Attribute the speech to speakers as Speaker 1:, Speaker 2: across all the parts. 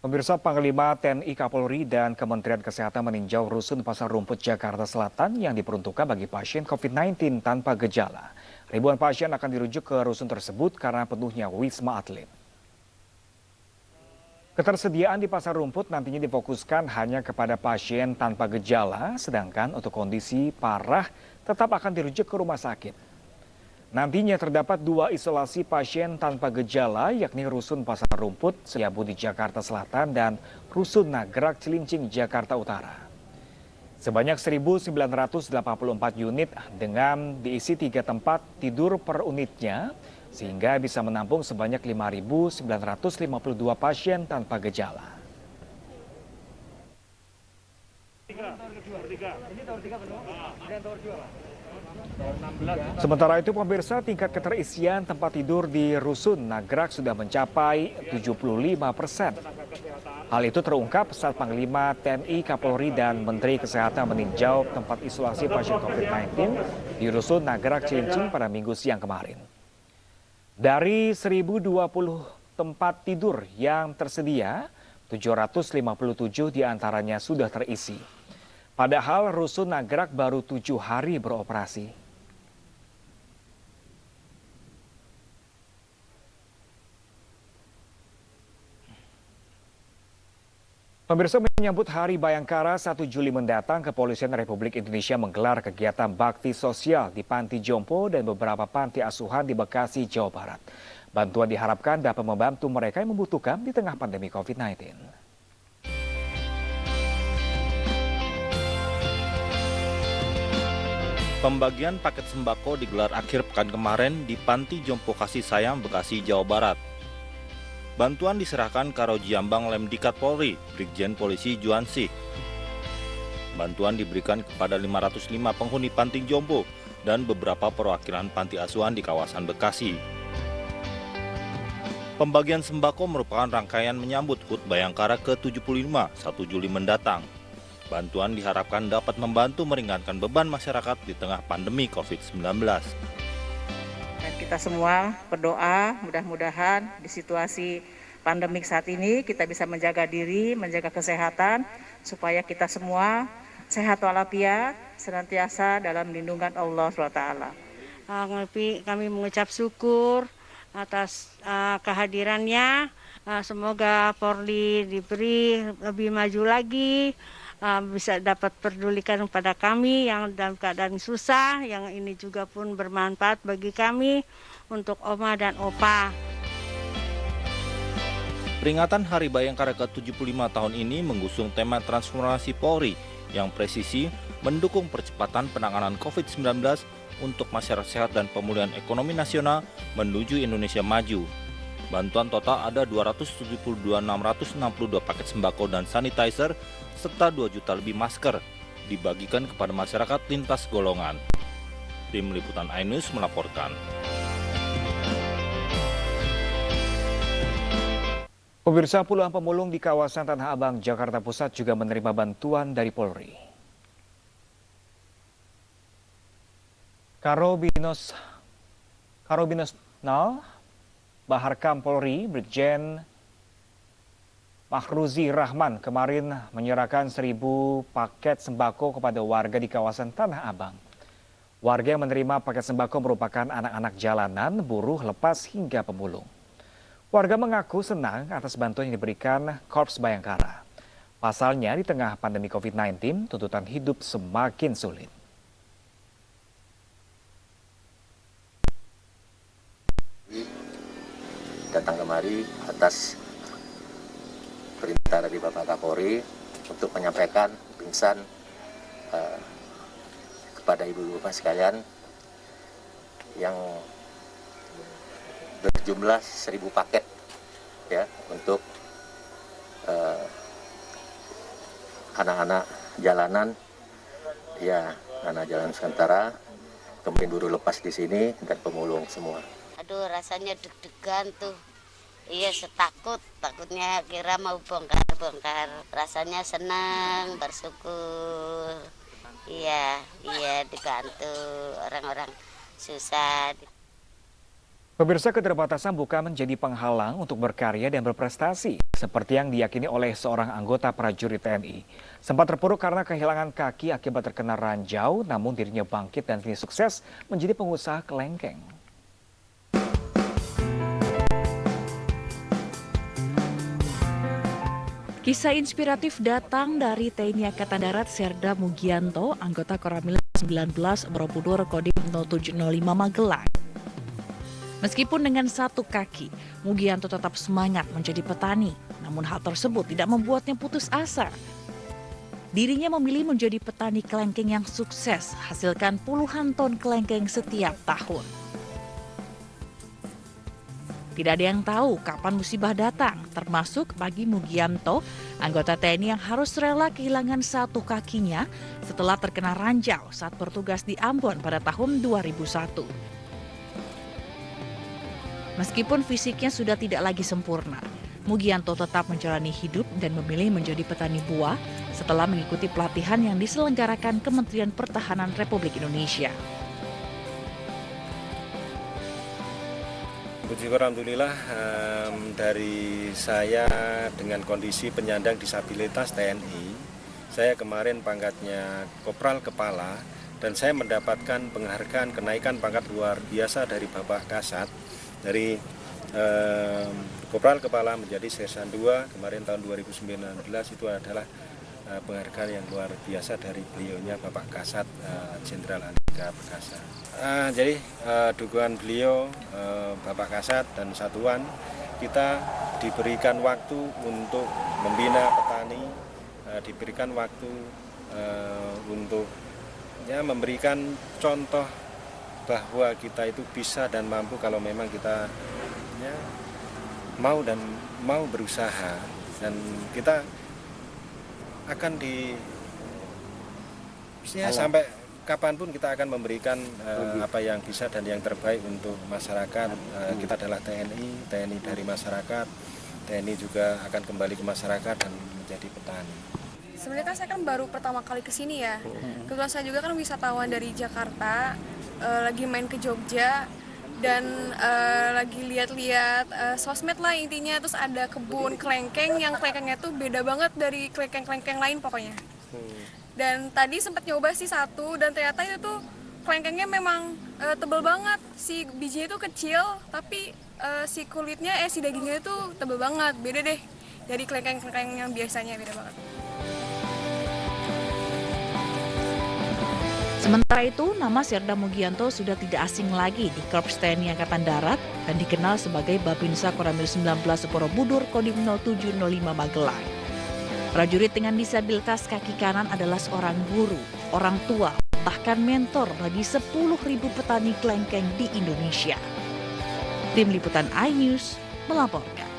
Speaker 1: Pemirsa, Panglima TNI Kapolri dan Kementerian Kesehatan meninjau rusun Pasar Rumput Jakarta Selatan yang diperuntukkan bagi pasien COVID-19 tanpa gejala. Ribuan pasien akan dirujuk ke rusun tersebut karena penuhnya Wisma Atlet. Ketersediaan di Pasar Rumput nantinya difokuskan hanya kepada pasien tanpa gejala, sedangkan untuk kondisi parah tetap akan dirujuk ke rumah sakit. Nantinya terdapat 2 isolasi pasien tanpa gejala, yakni Rusun Pasar Rumput, Setiabudi Jakarta Selatan, dan Rusun Nagrak Cilincing Jakarta Utara. Sebanyak 1.984 unit dengan diisi 3 tempat tidur per unitnya, sehingga bisa menampung sebanyak 5.952 pasien tanpa gejala. Sementara itu pemirsa, tingkat keterisian tempat tidur di Rusun Nagrak sudah mencapai 75%. Hal itu terungkap saat Panglima TNI Kapolri dan Menteri Kesehatan meninjau tempat isolasi pasien COVID-19 di Rusun Nagrak Cilincing pada Minggu siang kemarin. Dari 1.020 tempat tidur yang tersedia, 757 diantaranya sudah terisi. Padahal Rusun Nagrak baru 7 hari beroperasi. Pemirsa, menyambut Hari Bayangkara 1 Juli mendatang, Kepolisian Republik Indonesia menggelar kegiatan bakti sosial di Panti Jompo dan beberapa panti asuhan di Bekasi, Jawa Barat. Bantuan diharapkan dapat membantu mereka yang membutuhkan di tengah pandemi COVID-19.
Speaker 2: Pembagian paket sembako digelar akhir pekan kemarin di Panti Jompo Kasih Sayang, Bekasi, Jawa Barat. Bantuan diserahkan Karo Jiambang Lemdikat Polri, Brigjen Polisi Juansih. Bantuan diberikan kepada 505 penghuni Panti Jompo dan beberapa perwakilan panti asuhan di kawasan Bekasi. Pembagian sembako merupakan rangkaian menyambut HUT Bayangkara ke-75 1 Juli mendatang. Bantuan diharapkan dapat membantu meringankan beban masyarakat di tengah pandemi COVID-19.
Speaker 3: Kita semua berdoa mudah-mudahan di situasi pandemik saat ini kita bisa menjaga diri, menjaga kesehatan supaya kita semua sehat walafiat senantiasa dalam lindungan Allah SWT.
Speaker 4: Kami mengucap syukur atas kehadirannya. Semoga Polri diberi lebih maju lagi, bisa dapat pedulikan kepada kami yang dalam keadaan susah, yang ini juga pun bermanfaat bagi kami untuk Oma dan Opa.
Speaker 2: Peringatan Hari Bayangkara ke-75 tahun ini mengusung tema transformasi Polri yang presisi mendukung percepatan penanganan COVID-19 untuk masyarakat sehat dan pemulihan ekonomi nasional menuju Indonesia maju. Bantuan total ada 272.662 paket sembako dan sanitizer serta 2 juta lebih masker dibagikan kepada masyarakat lintas golongan. Tim Liputan iNews melaporkan.
Speaker 1: Pemirsa, puluhan pemulung di kawasan Tanah Abang, Jakarta Pusat juga menerima bantuan dari Polri. Karobinos Baharkam Polri, Brigjen Mahruzi Rahman kemarin menyerahkan 1.000 paket sembako kepada warga di kawasan Tanah Abang. Warga yang menerima paket sembako merupakan anak-anak jalanan, buruh lepas hingga pemulung. Warga mengaku senang atas bantuan yang diberikan Korps Bayangkara. Pasalnya di tengah pandemi COVID-19, tuntutan hidup semakin sulit.
Speaker 5: Datang kemari atas perintah dari Bapak Kapolri untuk menyampaikan pingsan kepada ibu bapak sekalian yang berjumlah 1.000 paket ya untuk anak-anak jalanan ya, anak jalan sementara, kemudian buruh lepas di sini dan pemulung semua.
Speaker 6: Aduh, rasanya deg-degan tuh. Iya, takutnya kira mau bongkar. Rasanya senang, bersyukur. Iya, dibantu orang-orang susah.
Speaker 1: Pemirsa, keterbatasan bukan menjadi penghalang untuk berkarya dan berprestasi, seperti yang diyakini oleh seorang anggota prajurit TNI. Sempat terpuruk karena kehilangan kaki akibat terkena ranjau, namun dirinya bangkit dan kini sukses menjadi pengusaha kelengkeng.
Speaker 7: Kisah inspiratif datang dari TNI Angkatan Darat Serda Mugianto, anggota Koramil 19 Borobudur Kodim 0705 Magelang. Meskipun dengan satu kaki, Mugianto tetap semangat menjadi petani, namun hal tersebut tidak membuatnya putus asa. Dirinya memilih menjadi petani kelengkeng yang sukses, hasilkan puluhan ton kelengkeng setiap tahun. Tidak ada yang tahu kapan musibah datang, termasuk bagi Mugianto, anggota TNI yang harus rela kehilangan satu kakinya setelah terkena ranjau saat bertugas di Ambon pada tahun 2001. Meskipun fisiknya sudah tidak lagi sempurna, Mugianto tetap menjalani hidup dan memilih menjadi petani buah setelah mengikuti pelatihan yang diselenggarakan Kementerian Pertahanan Republik Indonesia.
Speaker 8: Puji syukur alhamdulillah, dari saya dengan kondisi penyandang disabilitas TNI, saya kemarin pangkatnya Kopral Kepala dan saya mendapatkan penghargaan kenaikan pangkat luar biasa dari Bapak Kasat, dari Kopral Kepala menjadi Sersan 2 kemarin tahun 2019. Itu adalah penghargaan yang luar biasa dari beliaunya Bapak Kasat Jenderal Andika Perkasa. Jadi dukungan beliau Bapak Kasat dan satuan, kita diberikan waktu untuk membina petani, diberikan waktu untuk memberikan contoh bahwa kita itu bisa dan mampu kalau memang kita mau berusaha, dan kita akan sampai kapanpun kita akan memberikan apa yang bisa dan yang terbaik untuk masyarakat. Kita adalah TNI dari masyarakat. TNI juga akan kembali ke masyarakat dan menjadi petani.
Speaker 9: Sebenarnya kan saya kan baru pertama kali kesini ya. Kebetulan saya juga kan wisatawan dari Jakarta, lagi main ke Jogja dan lagi lihat-lihat sosmed lah intinya. Terus ada kebun kelengkeng yang kelengkengnya tuh beda banget dari kelengkeng-kelengkeng lain pokoknya. Dan tadi sempat nyoba sih satu, dan ternyata itu tuh kelengkengnya memang tebal banget. Si bijinya itu kecil, tapi si kulitnya, si dagingnya itu tebal banget. Beda deh dari kelengkeng-kelengkeng yang biasanya, beda banget.
Speaker 7: Sementara itu, nama Serda Mugianto sudah tidak asing lagi di Korps TNI Angkatan Darat dan dikenal sebagai Babinsa Koramil 19 Borobudur Kodim 0705 Magelang. Prajurit dengan disabilitas kaki kanan adalah seorang guru, orang tua, bahkan mentor bagi 10.000 petani kelengkeng di Indonesia. Tim Liputan iNews melaporkan.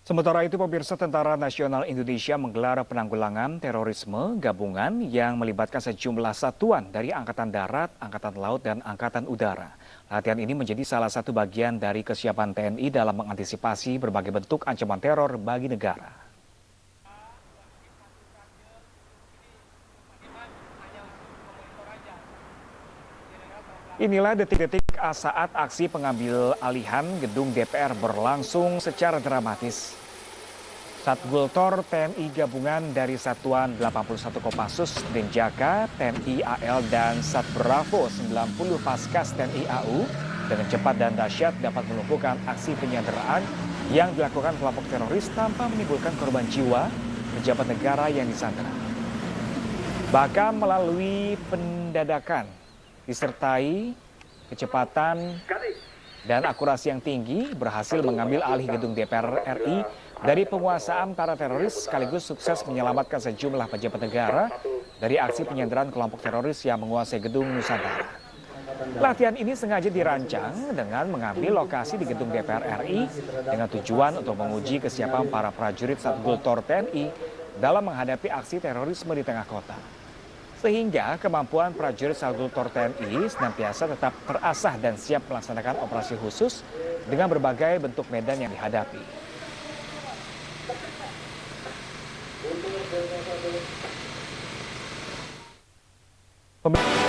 Speaker 1: Sementara itu, pemirsa, Tentara Nasional Indonesia menggelar penanggulangan terorisme gabungan yang melibatkan sejumlah satuan dari Angkatan Darat, Angkatan Laut, dan Angkatan Udara. Latihan ini menjadi salah satu bagian dari kesiapan TNI dalam mengantisipasi berbagai bentuk ancaman teror bagi negara. Inilah detik-detik saat aksi pengambil alihan gedung DPR berlangsung secara dramatis. Satgul Tor TNI gabungan dari Satuan 81 Kopassus Denjaka, TNI AL, dan Sat Bravo 90 Paskas TNI AU dengan cepat dan dahsyat dapat melumpuhkan aksi penyanderaan yang dilakukan kelompok teroris tanpa menimbulkan korban jiwa pejabat negara yang disandera. Bahkan melalui pendadakan disertai kecepatan dan akurasi yang tinggi berhasil mengambil alih gedung DPR RI dari penguasaan para teroris, sekaligus sukses menyelamatkan sejumlah pejabat negara dari aksi penyanderaan kelompok teroris yang menguasai gedung Nusantara. Latihan ini sengaja dirancang dengan mengambil lokasi di gedung DPR RI dengan tujuan untuk menguji kesiapan para prajurit Satgul Tor TNI dalam menghadapi aksi terorisme di tengah kota. Sehingga kemampuan prajurit Satgul Tor TNI senantiasa tetap terasah dan siap melaksanakan operasi khusus dengan berbagai bentuk medan yang dihadapi. Pemirsa